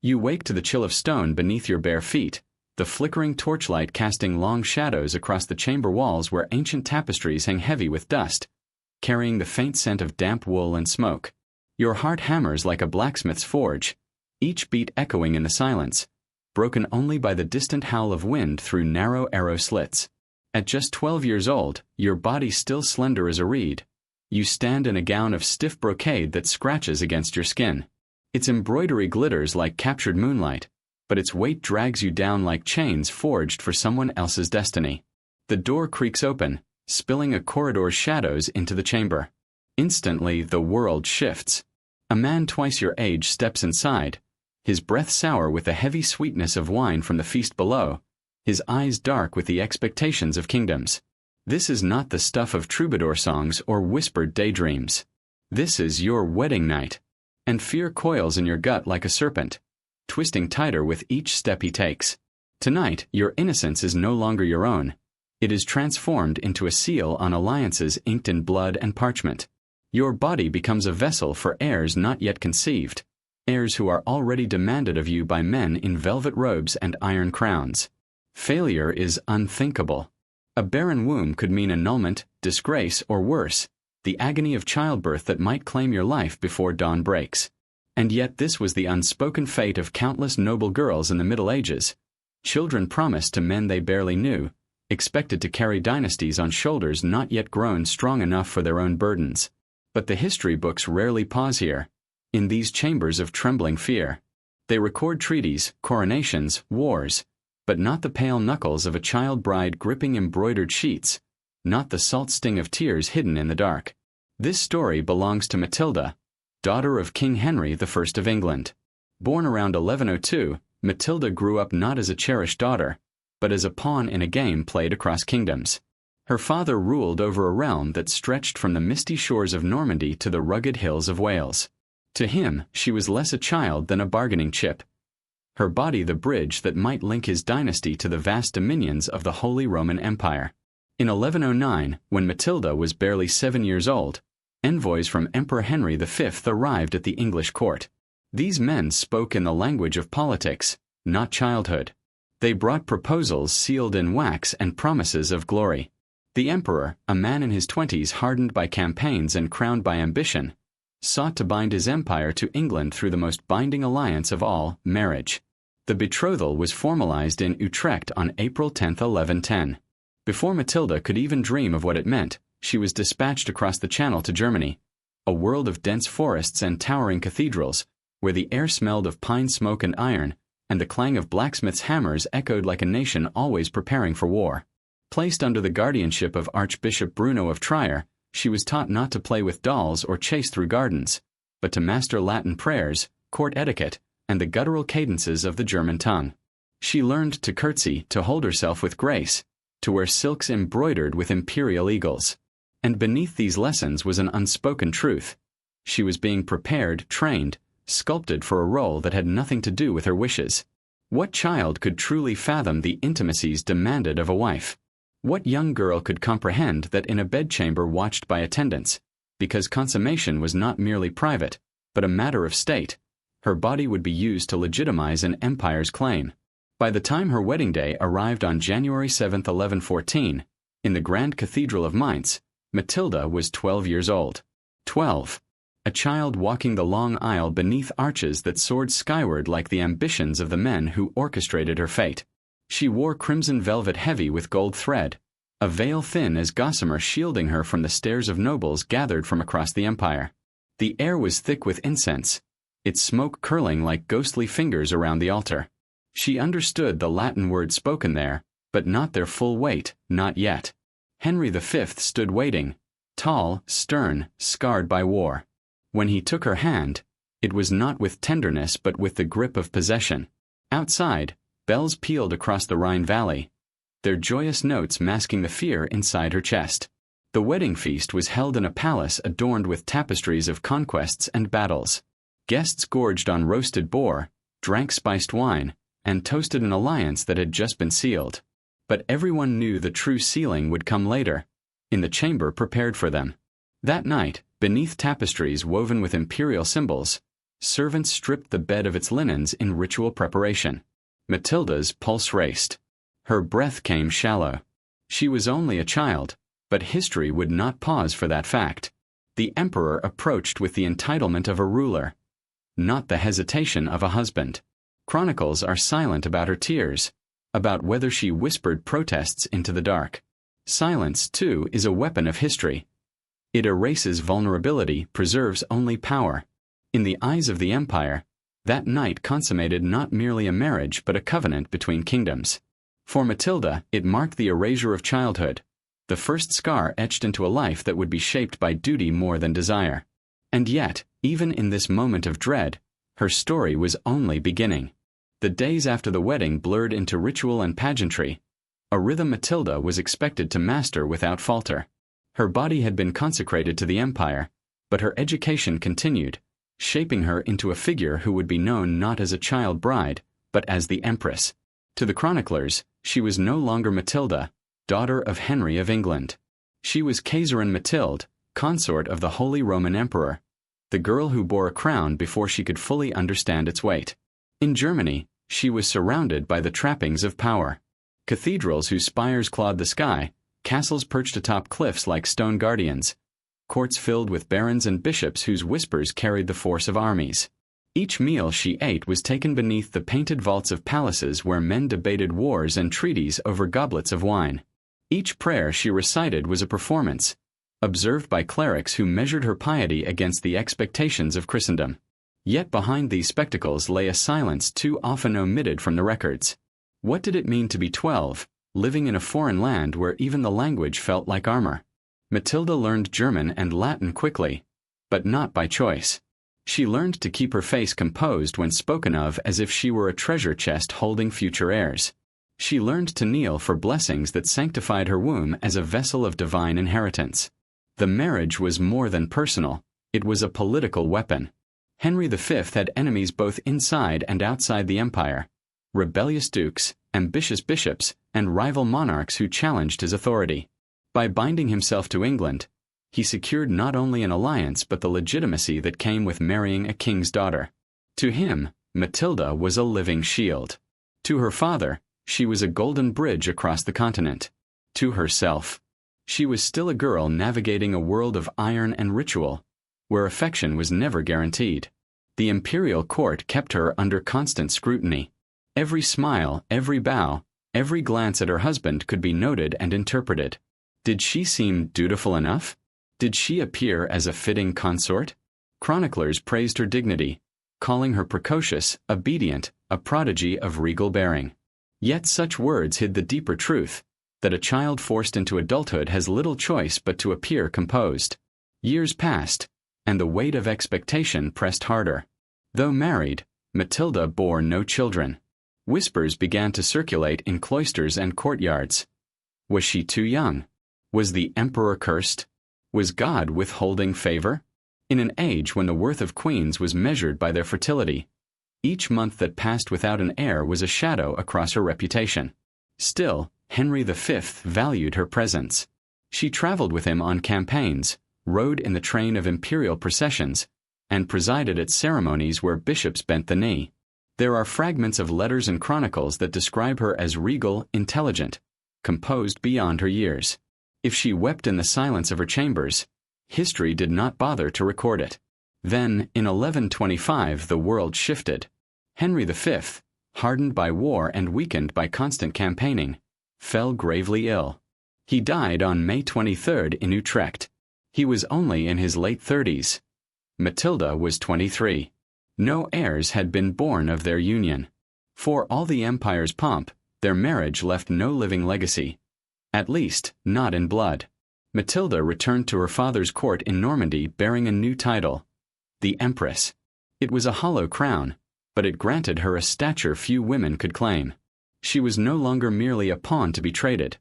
You wake to the chill of stone beneath your bare feet, the flickering torchlight casting long shadows across the chamber walls where ancient tapestries hang heavy with dust, carrying the faint scent of damp wool and smoke. Your heart hammers like a blacksmith's forge, each beat echoing in the silence, broken only by the distant howl of wind through narrow arrow slits. At just 12 years old, your body still slender as a reed, you stand in a gown of stiff brocade that scratches against your skin. Its embroidery glitters like captured moonlight, but its weight drags you down like chains forged for someone else's destiny. The door creaks open, spilling a corridor's shadows into the chamber. Instantly, the world shifts. A man twice your age steps inside, his breath sour with the heavy sweetness of wine from the feast below, his eyes dark with the expectations of kingdoms. This is not the stuff of troubadour songs or whispered daydreams. This is your wedding night. And fear coils in your gut like a serpent, twisting tighter with each step he takes. Tonight, your innocence is no longer your own. It is transformed into a seal on alliances inked in blood and parchment. Your body becomes a vessel for heirs not yet conceived, heirs who are already demanded of you by men in velvet robes and iron crowns. Failure is unthinkable. A barren womb could mean annulment, disgrace, or worse, the agony of childbirth that might claim your life before dawn breaks. And yet this was the unspoken fate of countless noble girls in the Middle Ages, children promised to men they barely knew, expected to carry dynasties on shoulders not yet grown strong enough for their own burdens. But the history books rarely pause here, in these chambers of trembling fear. They record treaties, coronations, wars, but not the pale knuckles of a child bride gripping embroidered sheets, not the salt sting of tears hidden in the dark. This story belongs to Matilda, daughter of King Henry I of England. Born around 1102, Matilda grew up not as a cherished daughter, but as a pawn in a game played across kingdoms. Her father ruled over a realm that stretched from the misty shores of Normandy to the rugged hills of Wales. To him, she was less a child than a bargaining chip, her body the bridge that might link his dynasty to the vast dominions of the Holy Roman Empire. In 1109, when Matilda was barely 7 years old, envoys from Emperor Henry V arrived at the English court. These men spoke in the language of politics, not childhood. They brought proposals sealed in wax and promises of glory. The emperor, a man in his 20s hardened by campaigns and crowned by ambition, sought to bind his empire to England through the most binding alliance of all, marriage. The betrothal was formalized in Utrecht on April 10, 1110. Before Matilda could even dream of what it meant, she was dispatched across the Channel to Germany, a world of dense forests and towering cathedrals, where the air smelled of pine smoke and iron, and the clang of blacksmiths' hammers echoed like a nation always preparing for war. Placed under the guardianship of Archbishop Bruno of Trier, she was taught not to play with dolls or chase through gardens, but to master Latin prayers, court etiquette, and the guttural cadences of the German tongue. She learned to curtsy, to hold herself with grace, to wear silks embroidered with imperial eagles. And beneath these lessons was an unspoken truth. She was being prepared, trained, sculpted for a role that had nothing to do with her wishes. What child could truly fathom the intimacies demanded of a wife? What young girl could comprehend that in a bedchamber watched by attendants, because consummation was not merely private, but a matter of state, her body would be used to legitimize an empire's claim? By the time her wedding day arrived on January 7, 1114, in the Grand Cathedral of Mainz, Matilda was 12 years old. 12. A child walking the long aisle beneath arches that soared skyward like the ambitions of the men who orchestrated her fate. She wore crimson velvet heavy with gold thread, a veil thin as gossamer shielding her from the stares of nobles gathered from across the empire. The air was thick with incense, its smoke curling like ghostly fingers around the altar. She understood the Latin words spoken there, but not their full weight, not yet. Henry V stood waiting, tall, stern, scarred by war. When he took her hand, it was not with tenderness but with the grip of possession. Outside, bells pealed across the Rhine Valley, their joyous notes masking the fear inside her chest. The wedding feast was held in a palace adorned with tapestries of conquests and battles. Guests gorged on roasted boar, drank spiced wine, and toasted an alliance that had just been sealed. But everyone knew the true sealing would come later, in the chamber prepared for them. That night, beneath tapestries woven with imperial symbols, Servants stripped the bed of its linens in ritual preparation. Matilda's pulse raced. Her breath came shallow. She was only a child, but history would not pause for that fact. The emperor approached with the entitlement of a ruler, not the hesitation of a husband. Chronicles are silent about her tears, about whether she whispered protests into the dark. Silence, too, is a weapon of history. It erases vulnerability, preserves only power. In the eyes of the empire, that night consummated not merely a marriage but a covenant between kingdoms. For Matilda, it marked the erasure of childhood, the first scar etched into a life that would be shaped by duty more than desire. And yet, even in this moment of dread, her story was only beginning. The days after the wedding blurred into ritual and pageantry, a rhythm Matilda was expected to master without falter. Her body had been consecrated to the empire, but her education continued, shaping her into a figure who would be known not as a child bride, but as the Empress. To the chroniclers, she was no longer Matilda, daughter of Henry of England. She was Kaiserin Mathilde, consort of the Holy Roman Emperor, the girl who bore a crown before she could fully understand its weight. In Germany, she was surrounded by the trappings of power. Cathedrals whose spires clawed the sky, castles perched atop cliffs like stone guardians, courts filled with barons and bishops whose whispers carried the force of armies. Each meal she ate was taken beneath the painted vaults of palaces where men debated wars and treaties over goblets of wine. Each prayer she recited was a performance, observed by clerics who measured her piety against the expectations of Christendom. Yet behind these spectacles lay a silence too often omitted from the records. What did it mean to be 12, living in a foreign land where even the language felt like armor? Matilda learned German and Latin quickly, but not by choice. She learned to keep her face composed when spoken of as if she were a treasure chest holding future heirs. She learned to kneel for blessings that sanctified her womb as a vessel of divine inheritance. The marriage was more than personal, it was a political weapon. Henry V had enemies both inside and outside the empire, rebellious dukes, ambitious bishops, and rival monarchs who challenged his authority. By binding himself to England, he secured not only an alliance but the legitimacy that came with marrying a king's daughter. To him, Matilda was a living shield. To her father, she was a golden bridge across the continent. To herself, she was still a girl navigating a world of iron and ritual, where affection was never guaranteed. The imperial court kept her under constant scrutiny. Every smile, every bow, every glance at her husband could be noted and interpreted. Did she seem dutiful enough? Did she appear as a fitting consort? Chroniclers praised her dignity, calling her precocious, obedient, a prodigy of regal bearing. Yet such words hid the deeper truth, that a child forced into adulthood has little choice but to appear composed. Years passed, and the weight of expectation pressed harder. Though married, Matilda bore no children. Whispers began to circulate in cloisters and courtyards. Was she too young? Was the emperor cursed? Was God withholding favor? In an age when the worth of queens was measured by their fertility, each month that passed without an heir was a shadow across her reputation. Still, Henry V valued her presence. She traveled with him on campaigns, rode in the train of imperial processions, and presided at ceremonies where bishops bent the knee. There are fragments of letters and chronicles that describe her as regal, intelligent, composed beyond her years. If she wept in the silence of her chambers, history did not bother to record it. Then, in 1125, the world shifted. Henry V, hardened by war and weakened by constant campaigning, fell gravely ill. He died on May 23 in Utrecht. He was only in his late 30s. Matilda was 23. No heirs had been born of their union. For all the empire's pomp, their marriage left no living legacy. At least, not in blood. Matilda returned to her father's court in Normandy bearing a new title, the Empress. It was a hollow crown, but it granted her a stature few women could claim. She was no longer merely a pawn to be traded.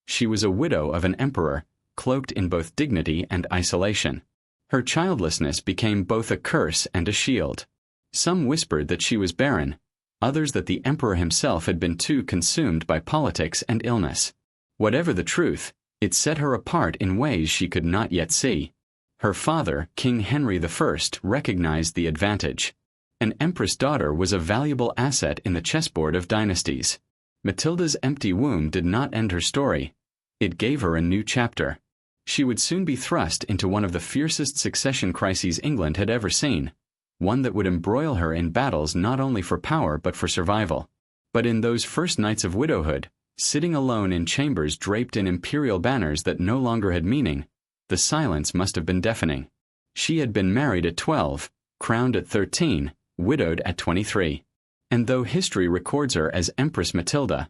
She was a widow of an emperor, cloaked in both dignity and isolation. Her childlessness became both a curse and a shield. Some whispered that she was barren, others that the emperor himself had been too consumed by politics and illness. Whatever the truth, it set her apart in ways she could not yet see. Her father, King Henry I, recognized the advantage. An empress daughter was a valuable asset in the chessboard of dynasties. Matilda's empty womb did not end her story. It gave her a new chapter. She would soon be thrust into one of the fiercest succession crises England had ever seen, one that would embroil her in battles not only for power but for survival. But in those first nights of widowhood, sitting alone in chambers draped in imperial banners that no longer had meaning, the silence must have been deafening. She had been married at 12, crowned at 13, widowed at 23. And though history records her as Empress Matilda,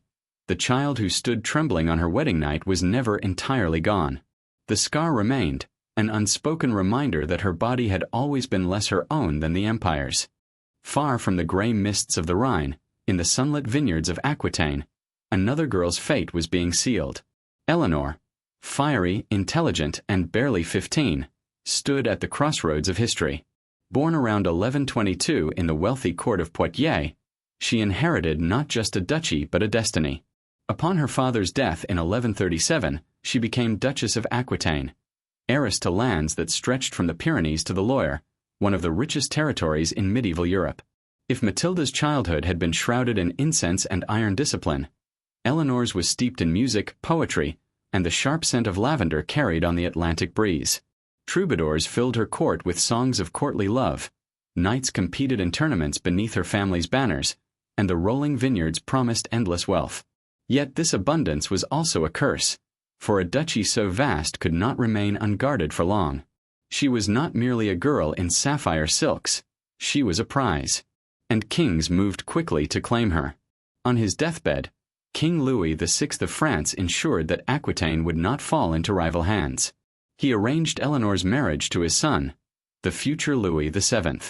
the child who stood trembling on her wedding night was never entirely gone. The scar remained, an unspoken reminder that her body had always been less her own than the empire's. Far from the gray mists of the Rhine, in the sunlit vineyards of Aquitaine, another girl's fate was being sealed. Eleanor, fiery, intelligent, and barely 15, stood at the crossroads of history. Born around 1122 in the wealthy court of Poitiers, she inherited not just a duchy but a destiny. Upon her father's death in 1137, she became Duchess of Aquitaine, heiress to lands that stretched from the Pyrenees to the Loire, one of the richest territories in medieval Europe. If Matilda's childhood had been shrouded in incense and iron discipline, Eleanor's was steeped in music, poetry, and the sharp scent of lavender carried on the Atlantic breeze. Troubadours filled her court with songs of courtly love, knights competed in tournaments beneath her family's banners, and the rolling vineyards promised endless wealth. Yet this abundance was also a curse, for a duchy so vast could not remain unguarded for long. She was not merely a girl in sapphire silks, she was a prize. And kings moved quickly to claim her. On his deathbed, King Louis VI of France ensured that Aquitaine would not fall into rival hands. He arranged Eleanor's marriage to his son, the future Louis VII.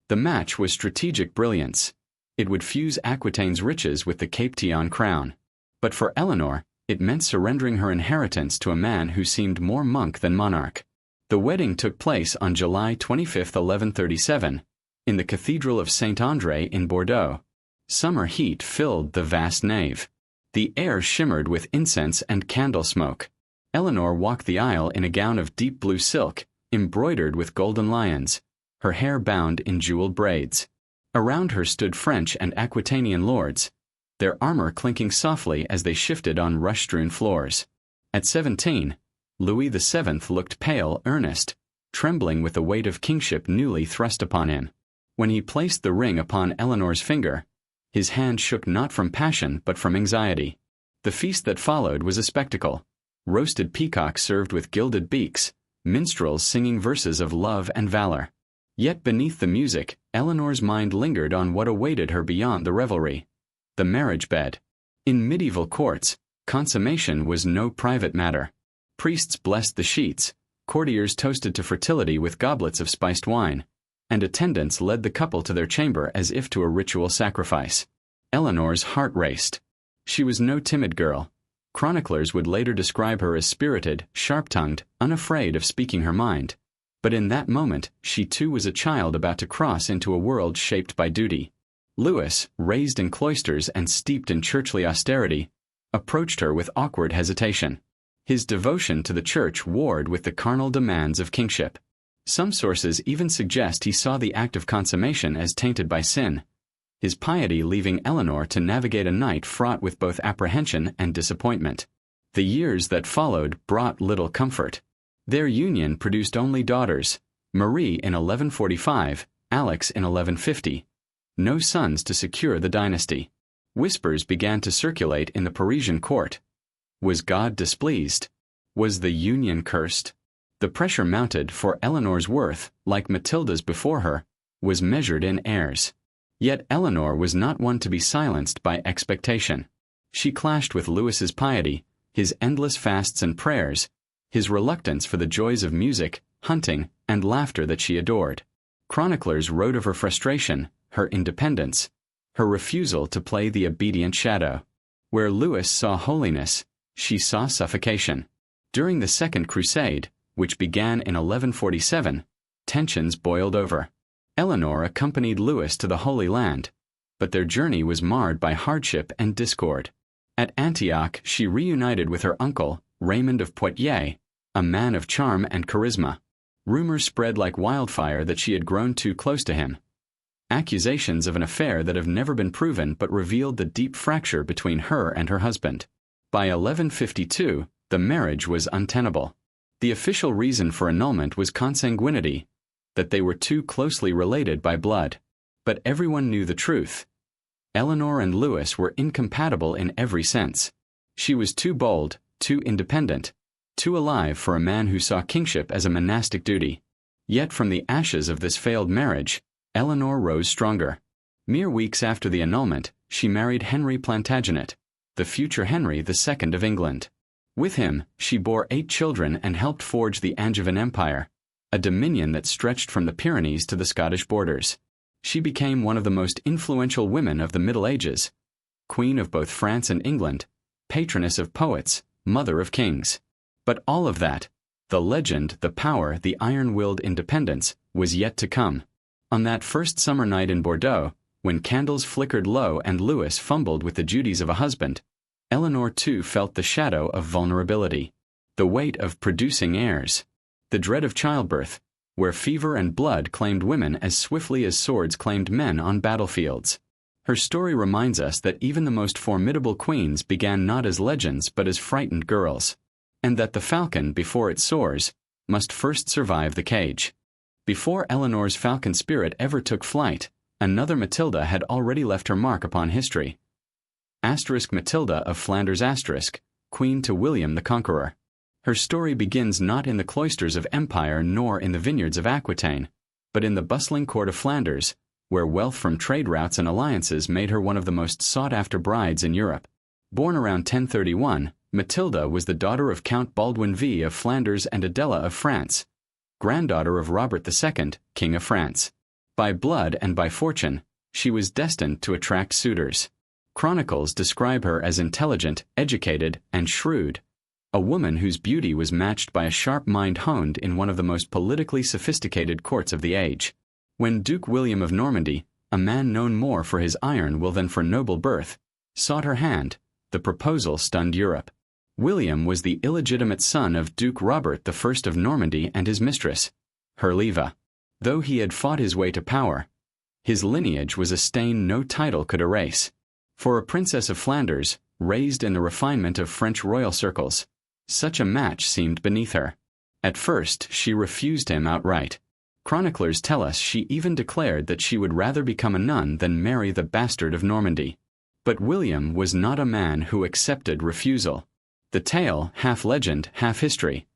The match was strategic brilliance. It would fuse Aquitaine's riches with the Cape Tian crown. But for Eleanor, it meant surrendering her inheritance to a man who seemed more monk than monarch. The wedding took place on July 25, 1137, in the Cathedral of Saint-André in Bordeaux. Summer heat filled the vast nave. The air shimmered with incense and candle smoke. Eleanor walked the aisle in a gown of deep blue silk, embroidered with golden lions, her hair bound in jeweled braids. Around her stood French and Aquitanian lords, their armor clinking softly as they shifted on rush-strewn floors. At 17, Louis VII looked pale, earnest, trembling with the weight of kingship newly thrust upon him. When he placed the ring upon Eleanor's finger, his hand shook not from passion but from anxiety. The feast that followed was a spectacle. Roasted peacocks served with gilded beaks, minstrels singing verses of love and valor. Yet beneath the music, Eleanor's mind lingered on what awaited her beyond the revelry. The marriage bed. In medieval courts, consummation was no private matter. Priests blessed the sheets, courtiers toasted to fertility with goblets of spiced wine, and attendants led the couple to their chamber as if to a ritual sacrifice. Eleanor's heart raced. She was no timid girl. Chroniclers would later describe her as spirited, sharp-tongued, unafraid of speaking her mind. But in that moment, she too was a child about to cross into a world shaped by duty. Louis, raised in cloisters and steeped in churchly austerity, approached her with awkward hesitation. His devotion to the church warred with the carnal demands of kingship. Some sources even suggest he saw the act of consummation as tainted by sin, his piety leaving Eleanor to navigate a night fraught with both apprehension and disappointment. The years that followed brought little comfort. Their union produced only daughters, Marie in 1145, Alex in 1150. No sons to secure the dynasty. Whispers began to circulate in the Parisian court. Was God displeased? Was the union cursed? The pressure mounted, for Eleanor's worth, like Matilda's before her, was measured in heirs. Yet Eleanor was not one to be silenced by expectation. She clashed with Louis's piety, his endless fasts and prayers, his reluctance for the joys of music, hunting, and laughter that she adored. Chroniclers wrote of her frustration, her independence, her refusal to play the obedient shadow. Where Louis saw holiness, she saw suffocation. During the Second Crusade, which began in 1147, tensions boiled over. Eleanor accompanied Louis to the Holy Land, but their journey was marred by hardship and discord. At Antioch, she reunited with her uncle, Raymond of Poitiers, a man of charm and charisma. Rumors spread like wildfire that she had grown too close to him. accusations of an affair that have never been proven but revealed the deep fracture between her and her husband. By 1152, the marriage was untenable. The official reason for annulment was consanguinity, that they were too closely related by blood. But everyone knew the truth. Eleanor and Louis were incompatible in every sense. She was too bold, too independent, too alive for a man who saw kingship as a monastic duty. Yet from the ashes of this failed marriage, Eleanor rose stronger. Mere weeks after the annulment, she married Henry Plantagenet, the future Henry II of England. With him, she bore 8 children and helped forge the Angevin Empire, a dominion that stretched from the Pyrenees to the Scottish borders. She became one of the most influential women of the Middle Ages, queen of both France and England, patroness of poets, mother of kings. But all of that, the legend, the power, the iron-willed independence, was yet to come. On that first summer night in Bordeaux, when candles flickered low and Louis fumbled with the duties of a husband, Eleanor too felt the shadow of vulnerability, the weight of producing heirs, the dread of childbirth, where fever and blood claimed women as swiftly as swords claimed men on battlefields. Her story reminds us that even the most formidable queens began not as legends but as frightened girls, and that the falcon, before it soars, must first survive the cage. Before Eleanor's falcon spirit ever took flight, another Matilda had already left her mark upon history. Matilda of Flanders Queen to William the Conqueror. Her story begins not in the cloisters of empire nor in the vineyards of Aquitaine, but in the bustling court of Flanders, where wealth from trade routes and alliances made her one of the most sought-after brides in Europe. Born around 1031, Matilda was the daughter of Count Baldwin V of Flanders and Adela of France, granddaughter of Robert II, King of France. By blood and by fortune, she was destined to attract suitors. Chronicles describe her as intelligent, educated, and shrewd, a woman whose beauty was matched by a sharp mind honed in one of the most politically sophisticated courts of the age. When Duke William of Normandy, a man known more for his iron will than for noble birth, sought her hand, the proposal stunned Europe. William was the illegitimate son of Duke Robert I of Normandy and his mistress, Herleva. Though he had fought his way to power, his lineage was a stain no title could erase. For a princess of Flanders, raised in the refinement of French royal circles, such a match seemed beneath her. At first, she refused him outright. Chroniclers tell us she even declared that she would rather become a nun than marry the bastard of Normandy. But William was not a man who accepted refusal. The tale, half legend, half history,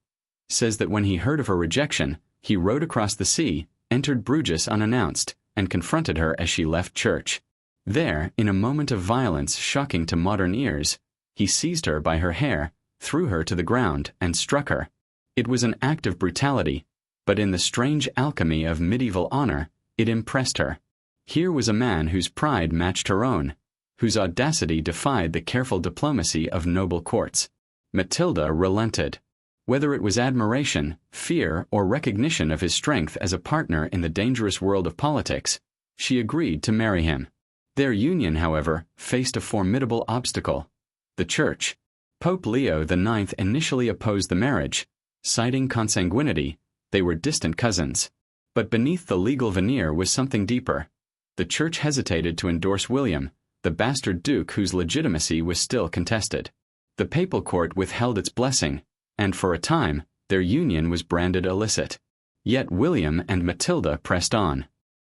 says that when he heard of her rejection, he rode across the sea, entered Bruges unannounced, and confronted her as she left church. There, in a moment of violence shocking to modern ears, he seized her by her hair, threw her to the ground, and struck her. It was an act of brutality, but in the strange alchemy of medieval honor, it impressed her. Here was a man whose pride matched her own, whose audacity defied the careful diplomacy of noble courts. Matilda relented. Whether it was admiration, fear, or recognition of his strength as a partner in the dangerous world of politics, she agreed to marry him. Their union, however, faced a formidable obstacle: the Church. Pope Leo IX initially opposed the marriage, citing consanguinity. They were distant cousins. But beneath the legal veneer was something deeper. The Church hesitated to endorse William, the bastard duke whose legitimacy was still contested. The papal court withheld its blessing, and for a time, their union was branded illicit. Yet William and Matilda pressed on.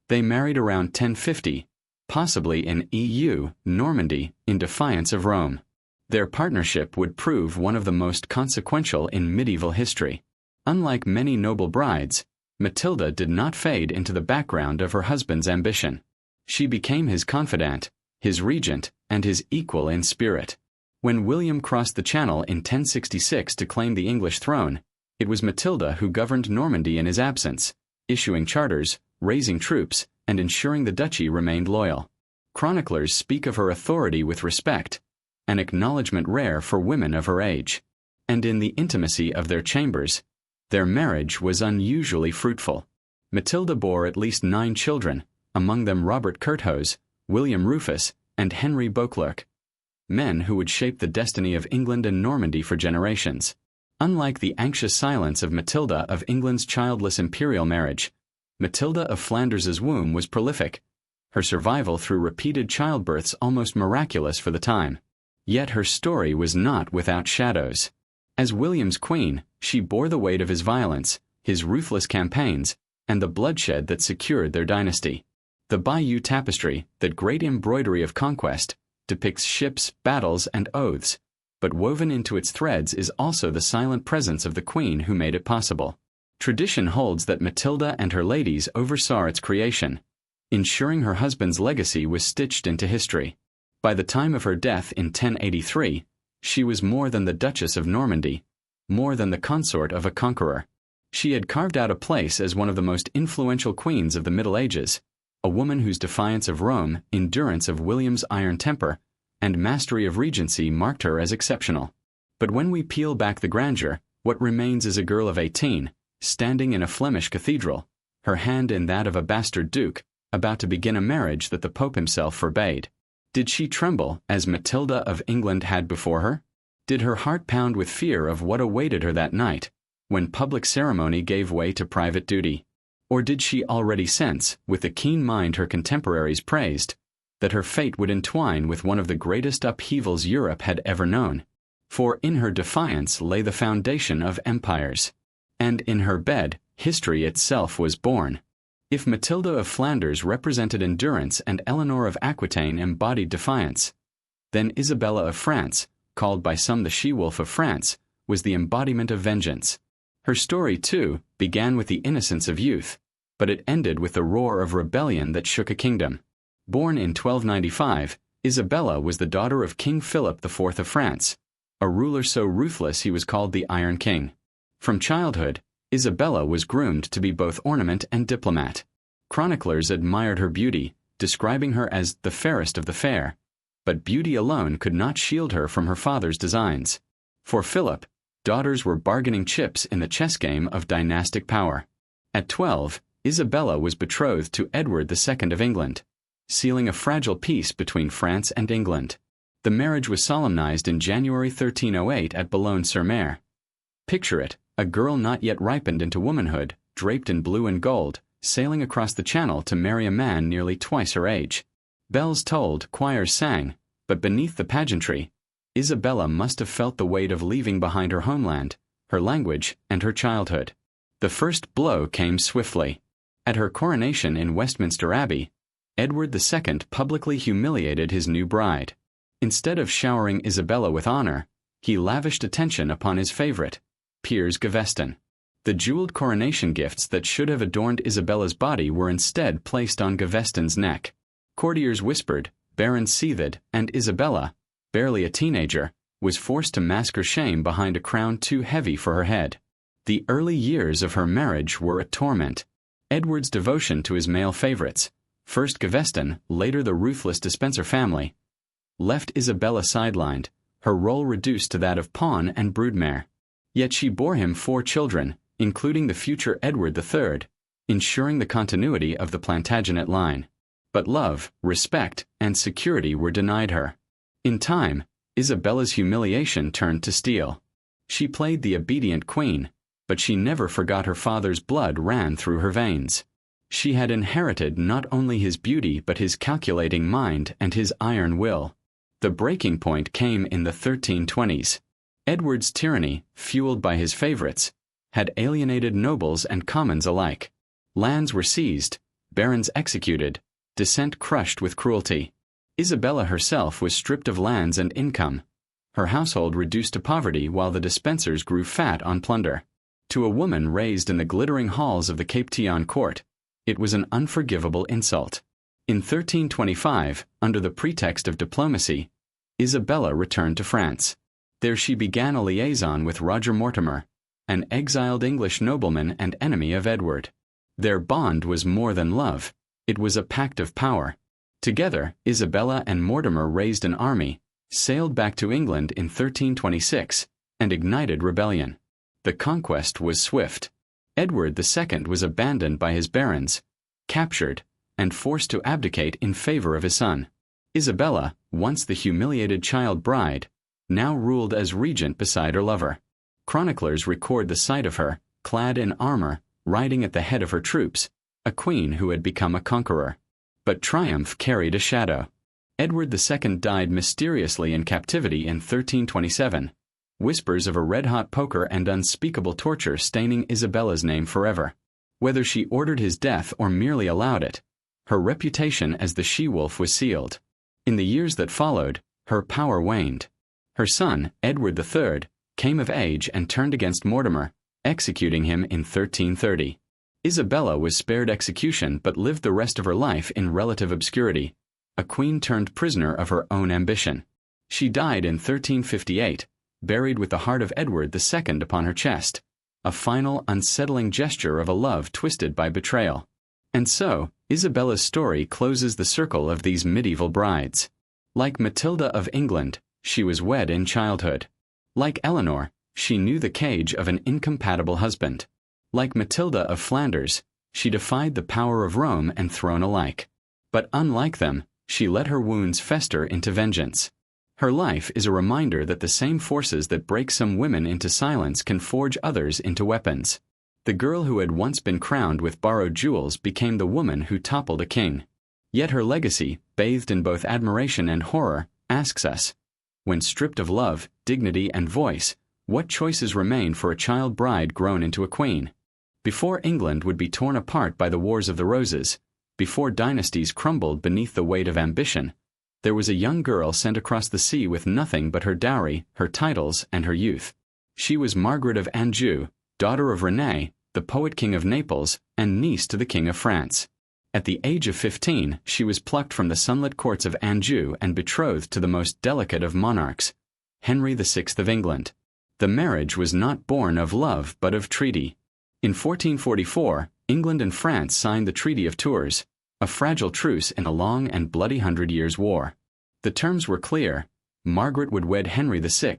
They married around 1050, possibly in EU, Normandy, in defiance of Rome. Their partnership would prove one of the most consequential in medieval history. Unlike many noble brides, Matilda did not fade into the background of her husband's ambition. She became his confidant, his regent, and his equal in spirit. When William crossed the Channel in 1066 to claim the English throne, it was Matilda who governed Normandy in his absence, issuing charters, raising troops, and ensuring the duchy remained loyal. Chroniclers speak of her authority with respect, an acknowledgement rare for women of her age. And in the intimacy of their chambers, their marriage was unusually fruitful. Matilda bore at least 9 children, among them Robert Curthose, William Rufus, and Henry Beauclerc, men who would shape the destiny of England and Normandy for generations. Unlike the anxious silence of Matilda of England's childless imperial marriage, Matilda of Flanders's womb was prolific. her survival through repeated childbirths almost miraculous for the time. Yet her story was not without shadows. As William's queen, she bore the weight of his violence, his ruthless campaigns, and the bloodshed that secured their dynasty. The Bayeux Tapestry, that great embroidery of conquest, depicts ships, battles, and oaths, but woven into its threads is also the silent presence of the queen who made it possible. Tradition holds that Matilda and her ladies oversaw its creation, ensuring her husband's legacy was stitched into history. By the time of her death in 1083, she was more than the Duchess of Normandy, more than the consort of a conqueror. She had carved out a place as one of the most influential queens of the Middle Ages, a woman whose defiance of Rome, endurance of William's iron temper, and mastery of regency marked her as exceptional. But when we peel back the grandeur, what remains is a girl of 18, standing in a Flemish cathedral, her hand in that of a bastard duke, about to begin a marriage that the Pope himself forbade. Did she tremble, as Matilda of England had before her? Did her heart pound with fear of what awaited her that night, when public ceremony gave way to private duty? Or did she already sense, with the keen mind her contemporaries praised, that her fate would entwine with one of the greatest upheavals Europe had ever known? For in her defiance lay the foundation of empires. And in her bed, history itself was born. If Matilda of Flanders represented endurance and Eleanor of Aquitaine embodied defiance, then Isabella of France, called by some the she-wolf of France, was the embodiment of vengeance. Her story, too, began with the innocence of youth, but it ended with the roar of rebellion that shook a kingdom. Born in 1295, Isabella was the daughter of King Philip IV of France, a ruler so ruthless he was called the Iron King. From childhood, Isabella was groomed to be both ornament and diplomat. Chroniclers admired her beauty, describing her as the fairest of the fair, but beauty alone could not shield her from her father's designs. For Philip, daughters were bargaining chips in the chess game of dynastic power. At 12, Isabella was betrothed to Edward II of England, sealing a fragile peace between France and England. The marriage was solemnized in January 1308 at Boulogne-sur-Mer. Picture it, a girl not yet ripened into womanhood, draped in blue and gold, sailing across the Channel to marry a man nearly twice her age. Bells tolled, choirs sang, but beneath the pageantry, Isabella must have felt the weight of leaving behind her homeland, her language, and her childhood. The first blow came swiftly. At her coronation in Westminster Abbey, Edward II publicly humiliated his new bride. Instead of showering Isabella with honor, he lavished attention upon his favorite, Piers Gaveston. The jeweled coronation gifts that should have adorned Isabella's body were instead placed on Gaveston's neck. Courtiers whispered, barons seethed, and Isabella, barely a teenager, was forced to mask her shame behind a crown too heavy for her head. The early years of her marriage were a torment. Edward's devotion to his male favorites, first Gaveston, later the ruthless Despencer family, left Isabella sidelined, her role reduced to that of pawn and broodmare. Yet she bore him 4 children, including the future Edward III, ensuring the continuity of the Plantagenet line. But love, respect, and security were denied her. In time, Isabella's humiliation turned to steel. She played the obedient queen, but she never forgot her father's blood ran through her veins. She had inherited not only his beauty but his calculating mind and his iron will. The breaking point came in the 1320s. Edward's tyranny, fueled by his favorites, had alienated nobles and commons alike. Lands were seized, barons executed, dissent crushed with cruelty. Isabella herself was stripped of lands and income, her household reduced to poverty while the Despensers grew fat on plunder. To a woman raised in the glittering halls of the Capetian court, it was an unforgivable insult. In 1325, under the pretext of diplomacy, Isabella returned to France. There she began a liaison with Roger Mortimer, an exiled English nobleman and enemy of Edward. Their bond was more than love, it was a pact of power. Together, Isabella and Mortimer raised an army, sailed back to England in 1326, and ignited rebellion. The conquest was swift. Edward II was abandoned by his barons, captured, and forced to abdicate in favor of his son. Isabella, once the humiliated child bride, now ruled as regent beside her lover. Chroniclers record the sight of her, clad in armor, riding at the head of her troops, a queen who had become a conqueror. But triumph carried a shadow. Edward II died mysteriously in captivity in 1327, whispers of a red-hot poker and unspeakable torture staining Isabella's name forever. Whether she ordered his death or merely allowed it, her reputation as the she-wolf was sealed. In the years that followed, her power waned. Her son, Edward III, came of age and turned against Mortimer, executing him in 1330. Isabella was spared execution but lived the rest of her life in relative obscurity, a queen turned prisoner of her own ambition. She died in 1358, buried with the heart of Edward II upon her chest, a final, unsettling gesture of a love twisted by betrayal. And so, Isabella's story closes the circle of these medieval brides. Like Matilda of England, she was wed in childhood. Like Eleanor, she knew the cage of an incompatible husband. Like Matilda of Flanders, she defied the power of Rome and throne alike. But unlike them, she let her wounds fester into vengeance. Her life is a reminder that the same forces that break some women into silence can forge others into weapons. The girl who had once been crowned with borrowed jewels became the woman who toppled a king. Yet her legacy, bathed in both admiration and horror, asks us, when stripped of love, dignity, and voice, what choices remain for a child bride grown into a queen? Before England would be torn apart by the Wars of the Roses, before dynasties crumbled beneath the weight of ambition, there was a young girl sent across the sea with nothing but her dowry, her titles, and her youth. She was Margaret of Anjou, daughter of René, the poet king of Naples, and niece to the king of France. At the age of 15, she was plucked from the sunlit courts of Anjou and betrothed to the most delicate of monarchs, Henry VI of England. The marriage was not born of love but of treaty. In 1444, England and France signed the Treaty of Tours, a fragile truce in a long and bloody 100 Years' War. The terms were clear. Margaret would wed Henry VI,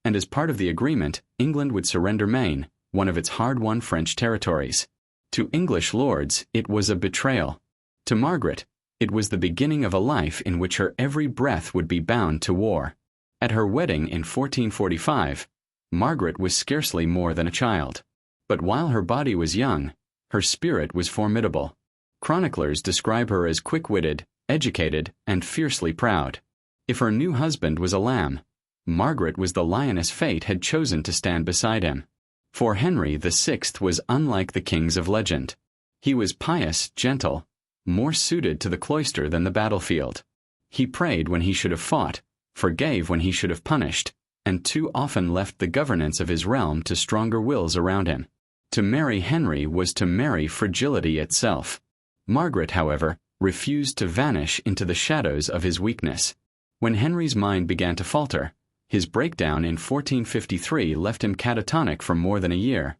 and as part of the agreement, England would surrender Maine, one of its hard-won French territories. To English lords, it was a betrayal. To Margaret, it was the beginning of a life in which her every breath would be bound to war. At her wedding in 1445, Margaret was scarcely more than a child. But while her body was young, her spirit was formidable. Chroniclers describe her as quick-witted, educated, and fiercely proud. If her new husband was a lamb, Margaret was the lioness fate had chosen to stand beside him. For Henry VI was unlike the kings of legend. He was pious, gentle, more suited to the cloister than the battlefield. He prayed when he should have fought, forgave when he should have punished, and too often left the governance of his realm to stronger wills around him. To marry Henry was to marry fragility itself. Margaret, however, refused to vanish into the shadows of his weakness. When Henry's mind began to falter, his breakdown in 1453 left him catatonic for more than a year.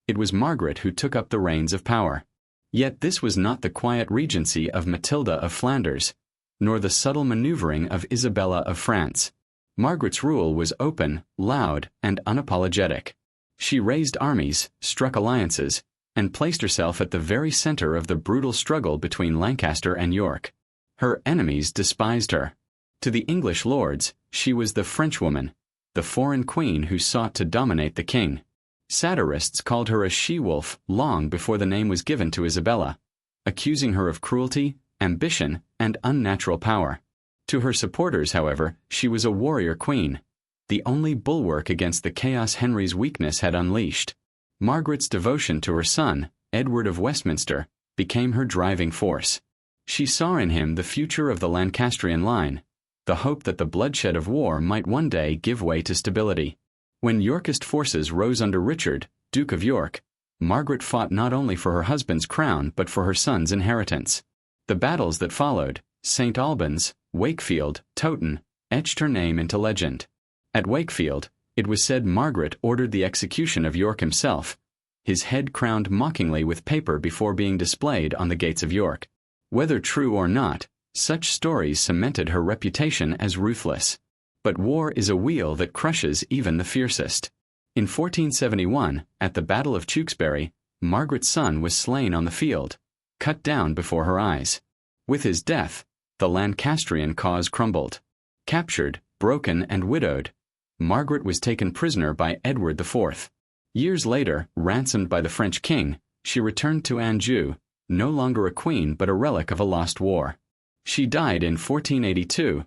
It was Margaret who took up the reins of power. Yet this was not the quiet regency of Matilda of Flanders, nor the subtle maneuvering of Isabella of France. Margaret's rule was open, loud, and unapologetic. She raised armies, struck alliances, and placed herself at the very center of the brutal struggle between Lancaster and York. Her enemies despised her. To the English lords, she was the Frenchwoman, the foreign queen who sought to dominate the king. Satirists called her a she-wolf long before the name was given to Isabella, accusing her of cruelty, ambition, and unnatural power. To her supporters, however, she was a warrior queen, the only bulwark against the chaos Henry's weakness had unleashed. Margaret's devotion to her son, Edward of Westminster, became her driving force. She saw in him the future of the Lancastrian line, the hope that the bloodshed of war might one day give way to stability. When Yorkist forces rose under Richard, Duke of York, Margaret fought not only for her husband's crown but for her son's inheritance. The battles that followed, St. Albans, Wakefield, Towton, etched her name into legend. At Wakefield, it was said Margaret ordered the execution of York himself, his head crowned mockingly with paper before being displayed on the gates of York. Whether true or not, such stories cemented her reputation as ruthless. But war is a wheel that crushes even the fiercest. In 1471, at the Battle of Tewkesbury, Margaret's son was slain on the field, cut down before her eyes. With his death, the Lancastrian cause crumbled. Captured, broken, and widowed, Margaret was taken prisoner by Edward IV. Years later, ransomed by the French king, she returned to Anjou, no longer a queen but a relic of a lost war. She died in 1482,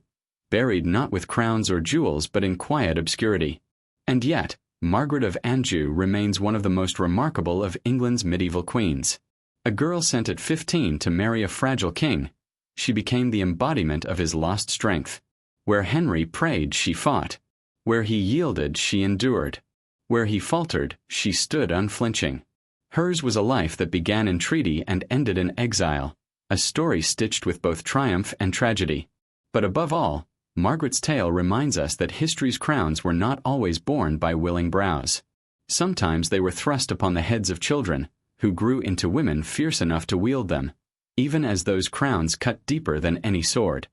buried not with crowns or jewels but in quiet obscurity. And yet, Margaret of Anjou remains one of the most remarkable of England's medieval queens. A girl sent at 15 to marry a fragile king, she became the embodiment of his lost strength. Where Henry prayed, she fought. Where he yielded, she endured. Where he faltered, she stood unflinching. Hers was a life that began in treaty and ended in exile, a story stitched with both triumph and tragedy. But above all, Margaret's tale reminds us that history's crowns were not always borne by willing brows. Sometimes they were thrust upon the heads of children, who grew into women fierce enough to wield them, even as those crowns cut deeper than any sword.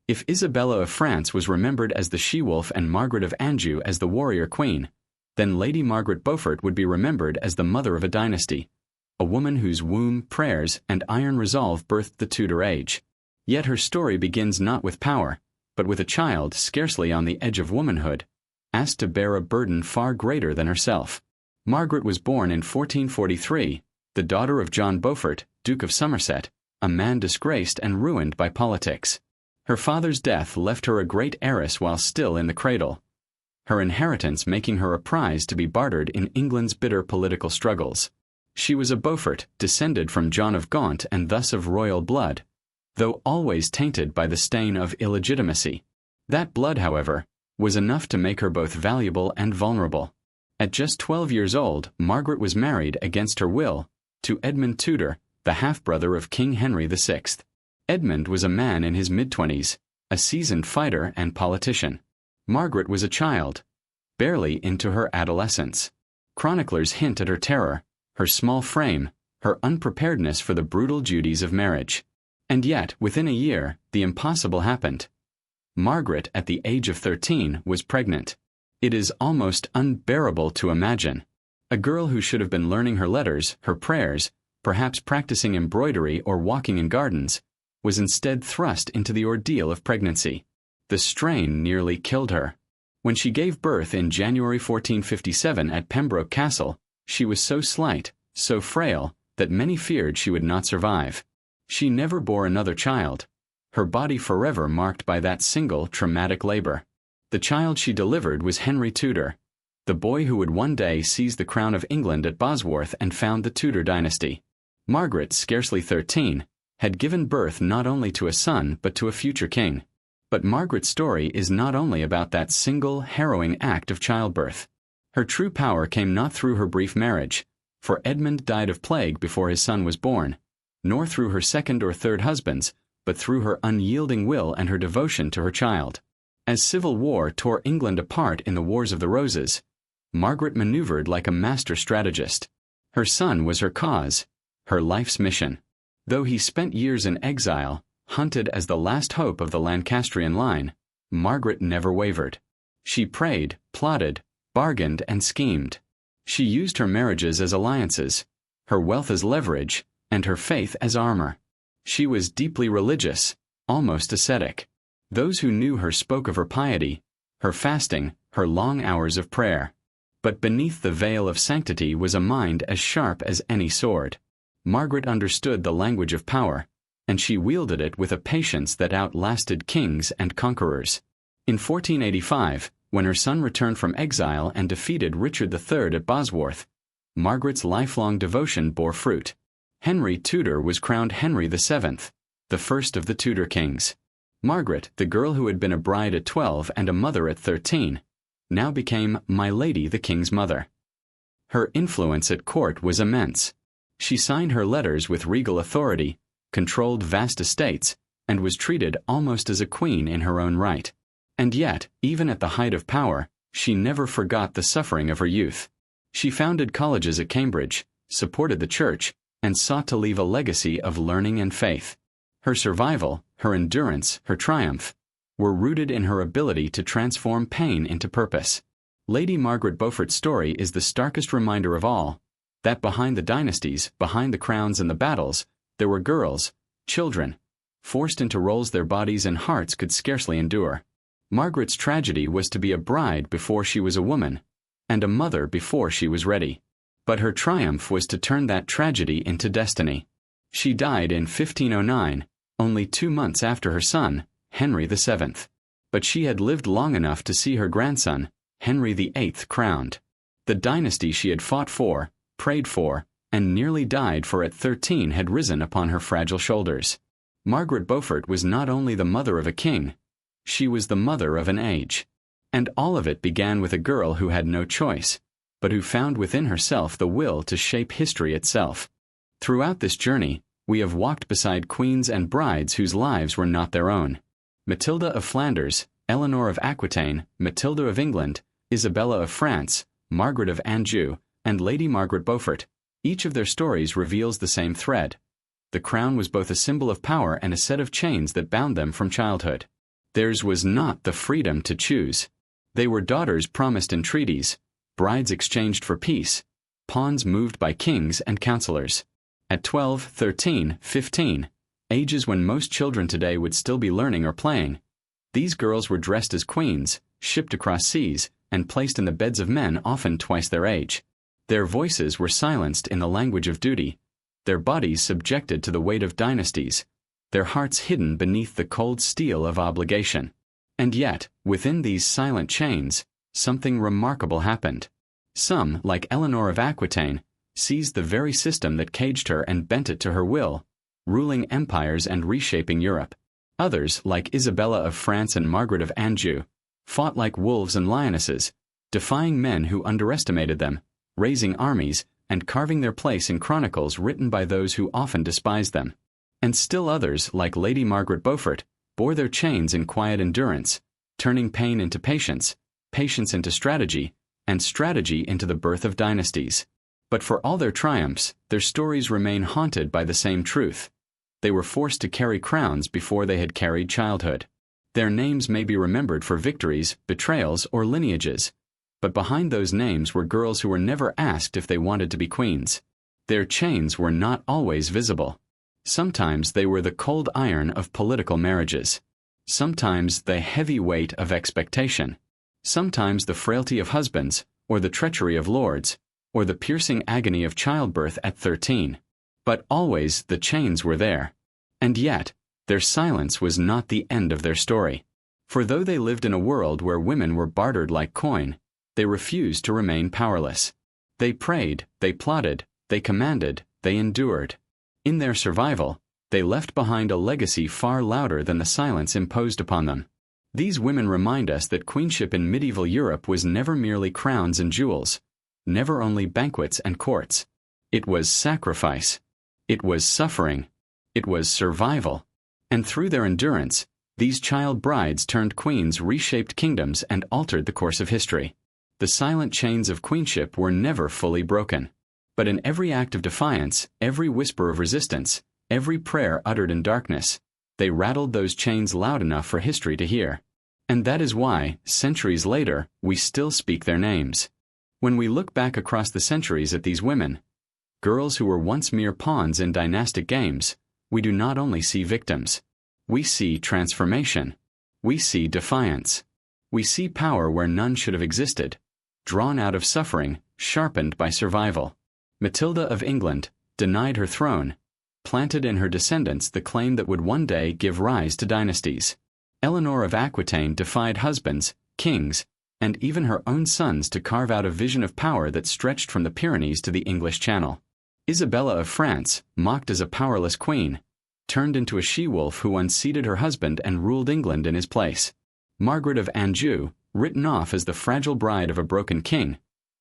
If Isabella of France was remembered as the she-wolf and Margaret of Anjou as the warrior queen, then Lady Margaret Beaufort would be remembered as the mother of a dynasty, a woman whose womb, prayers, and iron resolve birthed the Tudor age. Yet her story begins not with power, but with a child scarcely on the edge of womanhood, asked to bear a burden far greater than herself. Margaret was born in 1443, the daughter of John Beaufort, Duke of Somerset, a man disgraced and ruined by politics. Her father's death left her a great heiress while still in the cradle, her inheritance making her a prize to be bartered in England's bitter political struggles. She was a Beaufort, descended from John of Gaunt and thus of royal blood, though always tainted by the stain of illegitimacy. That blood, however, was enough to make her both valuable and vulnerable. At just 12 years old, Margaret was married against her will to Edmund Tudor, the half-brother of King Henry VI. Edmund was a man in his mid-20s, a seasoned fighter and politician. Margaret was a child, barely into her adolescence. Chroniclers hint at her terror, her small frame, her unpreparedness for the brutal duties of marriage. And yet, within a year, the impossible happened. Margaret, at the age of 13, was pregnant. It is almost unbearable to imagine. A girl who should have been learning her letters, her prayers, perhaps practicing embroidery or walking in gardens, was instead thrust into the ordeal of pregnancy. The strain nearly killed her. When she gave birth in January 1457 at Pembroke Castle, she was so slight, so frail, that many feared she would not survive. She never bore another child, her body forever marked by that single traumatic labor. The child she delivered was Henry Tudor, the boy who would one day seize the crown of England at Bosworth and found the Tudor dynasty. Margaret, scarcely 13, had given birth not only to a son but to a future king. But Margaret's story is not only about that single, harrowing act of childbirth. Her true power came not through her brief marriage, for Edmund died of plague before his son was born, nor through her second or third husbands, but through her unyielding will and her devotion to her child. As civil war tore England apart in the Wars of the Roses, Margaret maneuvered like a master strategist. Her son was her cause, her life's mission. Though he spent years in exile, hunted as the last hope of the Lancastrian line, Margaret never wavered. She prayed, plotted, bargained, and schemed. She used her marriages as alliances, her wealth as leverage, and her faith as armor. She was deeply religious, almost ascetic. Those who knew her spoke of her piety, her fasting, her long hours of prayer. But beneath the veil of sanctity was a mind as sharp as any sword. Margaret understood the language of power, and she wielded it with a patience that outlasted kings and conquerors. In 1485, when her son returned from exile and defeated Richard III at Bosworth, Margaret's lifelong devotion bore fruit. Henry Tudor was crowned Henry VII, the first of the Tudor kings. Margaret, the girl who had been a bride at 12 and a mother at 13, now became My Lady the King's mother. Her influence at court was immense. She signed her letters with regal authority, controlled vast estates, and was treated almost as a queen in her own right. And yet, even at the height of power, she never forgot the suffering of her youth. She founded colleges at Cambridge, supported the church, and sought to leave a legacy of learning and faith. Her survival, her endurance, her triumph, were rooted in her ability to transform pain into purpose. Lady Margaret Beaufort's story is the starkest reminder of all, that behind the dynasties, behind the crowns and the battles, there were girls, children, forced into roles their bodies and hearts could scarcely endure. Margaret's tragedy was to be a bride before she was a woman, and a mother before she was ready. But her triumph was to turn that tragedy into destiny. She died in 1509, only 2 months after her son, Henry VII. But she had lived long enough to see her grandson, Henry VIII, crowned. The dynasty she had fought for, prayed for, and nearly died for at 13 had risen upon her fragile shoulders. Margaret Beaufort was not only the mother of a king, she was the mother of an age. And all of it began with a girl who had no choice, but who found within herself the will to shape history itself. Throughout this journey, we have walked beside queens and brides whose lives were not their own. Matilda of Flanders, Eleanor of Aquitaine, Matilda of England, Isabella of France, Margaret of Anjou, and Lady Margaret Beaufort. Each of their stories reveals the same thread. The crown was both a symbol of power and a set of chains that bound them from childhood. Theirs was not the freedom to choose. They were daughters promised in treaties, brides exchanged for peace, pawns moved by kings and counselors. At 12, 13, 15, ages when most children today would still be learning or playing, these girls were dressed as queens, shipped across seas, and placed in the beds of men often twice their age. Their voices were silenced in the language of duty, their bodies subjected to the weight of dynasties, their hearts hidden beneath the cold steel of obligation. And yet, within these silent chains, something remarkable happened. Some, like Eleanor of Aquitaine, seized the very system that caged her and bent it to her will, ruling empires and reshaping Europe. Others, like Isabella of France and Margaret of Anjou, fought like wolves and lionesses, defying men who underestimated them, raising armies, and carving their place in chronicles written by those who often despised them. And still others, like Lady Margaret Beaufort, bore their chains in quiet endurance, turning pain into patience, patience into strategy, and strategy into the birth of dynasties. But for all their triumphs, their stories remain haunted by the same truth. They were forced to carry crowns before they had carried childhood. Their names may be remembered for victories, betrayals, or lineages, but behind those names were girls who were never asked if they wanted to be queens. Their chains were not always visible. Sometimes they were the cold iron of political marriages. Sometimes the heavy weight of expectation. Sometimes the frailty of husbands, or the treachery of lords, or the piercing agony of childbirth at 13. But always the chains were there. And yet, their silence was not the end of their story. For though they lived in a world where women were bartered like coin, they refused to remain powerless. They prayed, they plotted, they commanded, they endured. In their survival, they left behind a legacy far louder than the silence imposed upon them. These women remind us that queenship in medieval Europe was never merely crowns and jewels, never only banquets and courts. It was sacrifice. It was suffering. It was survival. And through their endurance, these child brides turned queens, reshaped kingdoms, and altered the course of history. The silent chains of queenship were never fully broken. But in every act of defiance, every whisper of resistance, every prayer uttered in darkness, they rattled those chains loud enough for history to hear. And that is why, centuries later, we still speak their names. When we look back across the centuries at these women, girls who were once mere pawns in dynastic games, we do not only see victims. We see transformation. We see defiance. We see power where none should have existed, drawn out of suffering, sharpened by survival. Matilda of England denied her throne, planted in her descendants the claim that would one day give rise to dynasties. Eleanor of Aquitaine defied husbands, kings, and even her own sons to carve out a vision of power that stretched from the Pyrenees to the English Channel. Isabella of France, mocked as a powerless queen, turned into a she-wolf who unseated her husband and ruled England in his place. Margaret of Anjou, written off as the fragile bride of a broken king,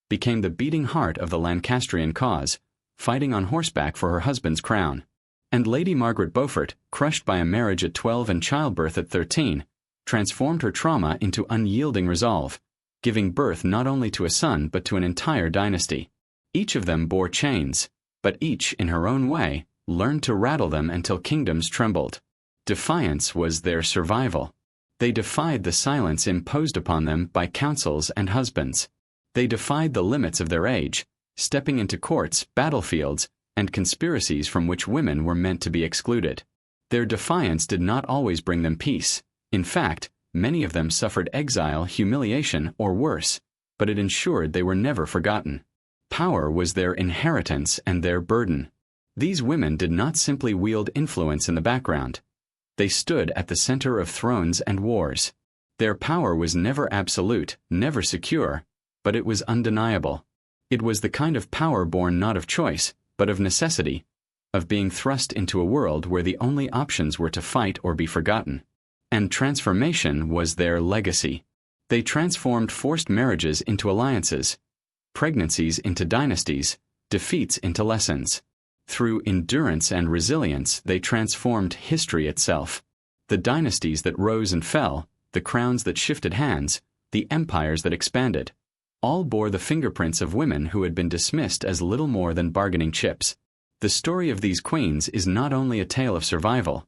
became the beating heart of the Lancastrian cause, fighting on horseback for her husband's crown. And Lady Margaret Beaufort, crushed by a marriage at 12 and childbirth at 13, transformed her trauma into unyielding resolve, giving birth not only to a son but to an entire dynasty. Each of them bore chains, but each, in her own way, learned to rattle them until kingdoms trembled. Defiance was their survival. They defied the silence imposed upon them by councils and husbands. They defied the limits of their age, stepping into courts, battlefields, and conspiracies from which women were meant to be excluded. Their defiance did not always bring them peace. In fact, many of them suffered exile, humiliation, or worse, but it ensured they were never forgotten. Power was their inheritance and their burden. These women did not simply wield influence in the background. They stood at the center of thrones and wars. Their power was never absolute, never secure, but it was undeniable. It was the kind of power born not of choice, but of necessity, of being thrust into a world where the only options were to fight or be forgotten. And transformation was their legacy. They transformed forced marriages into alliances, pregnancies into dynasties, defeats into lessons. Through endurance and resilience, they transformed history itself. The dynasties that rose and fell, the crowns that shifted hands, the empires that expanded, all bore the fingerprints of women who had been dismissed as little more than bargaining chips. The story of these queens is not only a tale of survival,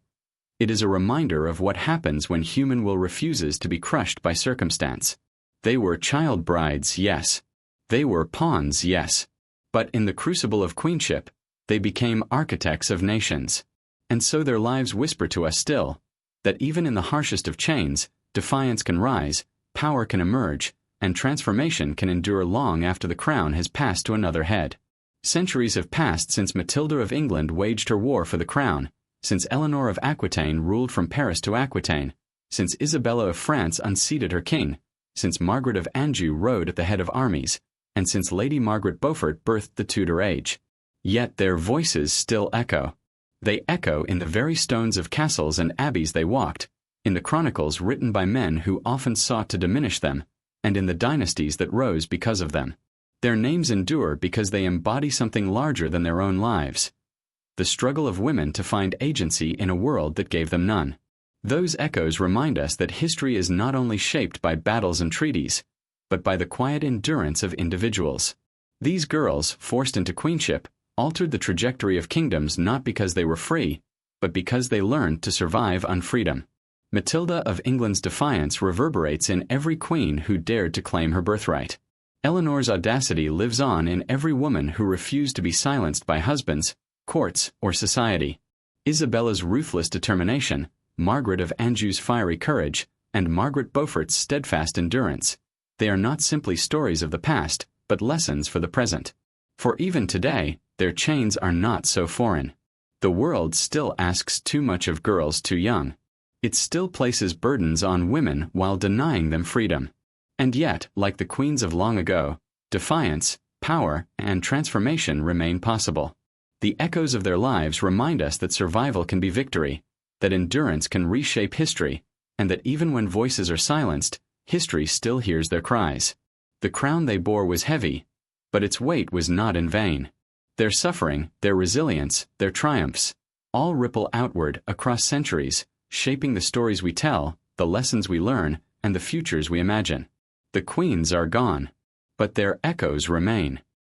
it is a reminder of what happens when human will refuses to be crushed by circumstance. They were child brides, yes. They were pawns, yes. But in the crucible of queenship, they became architects of nations. And so their lives whisper to us still, that even in the harshest of chains, defiance can rise, power can emerge, and transformation can endure long after the crown has passed to another head. Centuries have passed since Matilda of England waged her war for the crown, since Eleanor of Aquitaine ruled from Paris to Aquitaine, since Isabella of France unseated her king, since Margaret of Anjou rode at the head of armies, and since Lady Margaret Beaufort birthed the Tudor age. Yet their voices still echo. They echo in the very stones of castles and abbeys they walked, in the chronicles written by men who often sought to diminish them, and in the dynasties that rose because of them. Their names endure because they embody something larger than their own lives: the struggle of women to find agency in a world that gave them none. Those echoes remind us that history is not only shaped by battles and treaties, but by the quiet endurance of individuals. These girls, forced into queenship, altered the trajectory of kingdoms not because they were free, but because they learned to survive unfreedom. Matilda of England's defiance reverberates in every queen who dared to claim her birthright. Eleanor's audacity lives on in every woman who refused to be silenced by husbands, courts, or society. Isabella's ruthless determination, Margaret of Anjou's fiery courage, and Margaret Beaufort's steadfast endurance, they are not simply stories of the past, but lessons for the present. For even today, their chains are not so foreign. The world still asks too much of girls too young. It still places burdens on women while denying them freedom. And yet, like the queens of long ago, defiance, power, and transformation remain possible. The echoes of their lives remind us that survival can be victory, that endurance can reshape history, and that even when voices are silenced, history still hears their cries. The crown they bore was heavy, but its weight was not in vain. Their suffering, their resilience, their triumphs, all ripple outward across centuries, shaping the stories we tell, the lessons we learn, and the futures we imagine. The queens are gone, but their echoes remain.